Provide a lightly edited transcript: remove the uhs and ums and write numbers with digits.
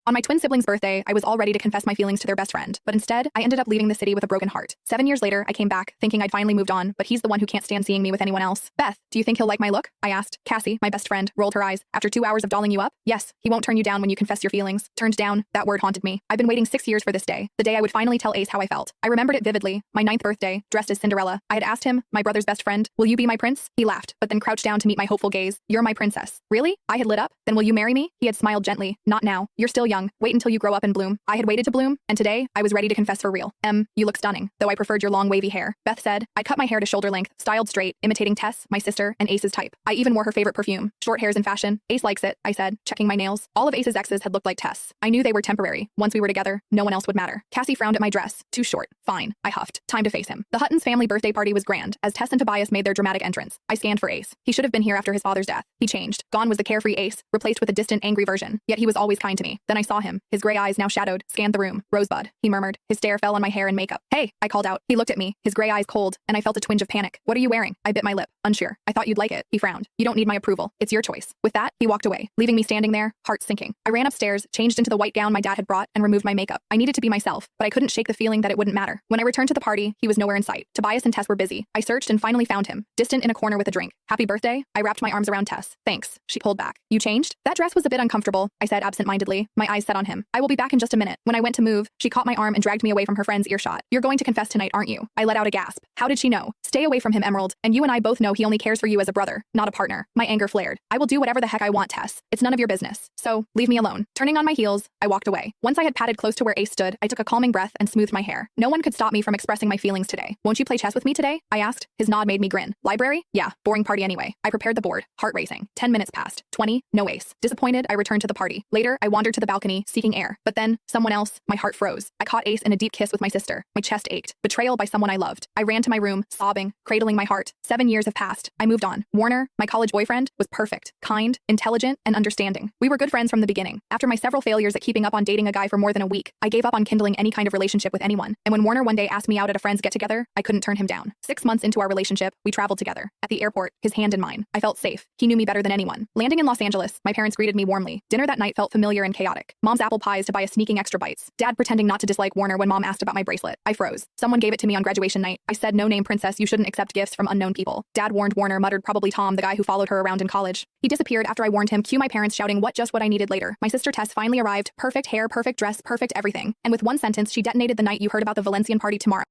On my twin sibling's birthday, I was all ready to confess my feelings to their best friend, but instead, I ended up leaving the city with a broken heart. 7 years later, I came back, thinking I'd finally moved on, but he's the one who can't stand seeing me with anyone else. Beth, do you think he'll like my look? I asked. Cassie, my best friend, rolled her eyes. After 2 hours of dolling you up? Yes, he won't turn you down when you confess your feelings. Turned down, that word haunted me. I've been waiting 6 years for this day, the day I would finally tell Ace how I felt. I remembered it vividly, my 9th birthday, dressed as Cinderella. I had asked him, my brother's best friend, will you be my prince? He laughed, but then crouched down to meet my hopeful gaze. You're my princess. Really? I had lit up. Then will you marry me? He had smiled gently. Not now. You're still young. Wait until you grow up and bloom. I had waited to bloom, and today, I was ready to confess for real. You look stunning, though I preferred your long wavy hair. Beth said. I cut my hair to shoulder length, styled straight, imitating Tess, my sister, and Ace's type. I even wore her favorite perfume. Short hair's in fashion. Ace likes it, I said, checking my nails. All of Ace's exes had looked like Tess. I knew they were temporary. Once we were together, no one else would matter. Cassie frowned at my dress. Too short. Fine. I huffed. Time to face him. The Huttons family birthday party was grand, as Tess and Tobias made their dramatic entrance. I scanned for Ace. He should have been here after his father's death. He changed. Gone was the carefree Ace, replaced with a distant, angry version. Yet he was always kind to me. Then I saw him. His gray eyes now shadowed, scanned the room. Rosebud, he murmured. His stare fell on my hair and makeup. Hey, I called out. He looked at me, his gray eyes cold, and I felt a twinge of panic. What are you wearing? I bit my lip, unsure. I thought you'd like it. He frowned. You don't need my approval. It's your choice. With that, he walked away, leaving me standing there, heart sinking. I ran upstairs, changed into the white gown my dad had brought, and removed my makeup. I needed to be myself, but I couldn't shake the feeling that it wouldn't matter. When I returned to the party, he was nowhere in sight. Tobias and Tess were busy. I searched and finally found him, distant in a corner with a drink. Happy birthday? I wrapped my arms around Tess. Thanks. She pulled back. You changed? That dress was a bit uncomfortable, I said absent-mindedly, my eyes set on him. I will be back in just a minute. When I went to move, she caught my arm and dragged me away from her friend's earshot. You're going to confess tonight, aren't you? I let out a gasp. How did she know? Stay away from him, Emerald, and you and I both know he only cares for you as a brother, not a partner. My anger flared. I will do whatever the heck I want, Tess. It's none of your business. So, leave me alone. Turning on my heels, I walked away. Once I had padded close to where Ace stood, I took a calming breath and smoothed my hair. No one could stop me from expressing my feelings today. Won't you play chess with me today? I asked. His nod made me grin. Library? Yeah, boring party anyway. I prepared the board, heart racing. 10 minutes passed. 20, no Ace. Disappointed, I returned to the party. Later, I wandered to the balcony, seeking air. But then, someone else, my heart froze. I caught Ace in a deep kiss with my sister. My chest ached. Betrayal by someone I loved. I ran to my room, sobbing, cradling my heart. 7 years have passed. I moved on. Warner, my college boyfriend, was perfect, kind, intelligent, and understanding. We were good friends from the beginning. After my several failures at keeping up on dating a guy for more than a week, I gave up on kindling any kind of relationship with anyone. And when Warner one day asked me out at a friend's get-together, I couldn't turn him down. 6 months into our relationship, we traveled together. At the airport, his hand in mine. I felt safe. He knew me better than anyone. Landing in Los Angeles, my parents greeted me warmly. Dinner that night felt familiar and chaotic. Mom's apple pies to buy a sneaking extra bites. Dad pretending not to dislike Warner when Mom asked about my bracelet. I froze. Someone gave it to me on graduation night. I said, no name princess, you shouldn't accept gifts from unknown people. Dad warned Warner, muttered probably Tom, the guy who followed her around in college. He disappeared after I warned him. Cue my parents shouting just what I needed later. My sister Tess finally arrived. Perfect hair, perfect dress, perfect everything. And with one sentence, she detonated the night you heard about the Valencian party tomorrow.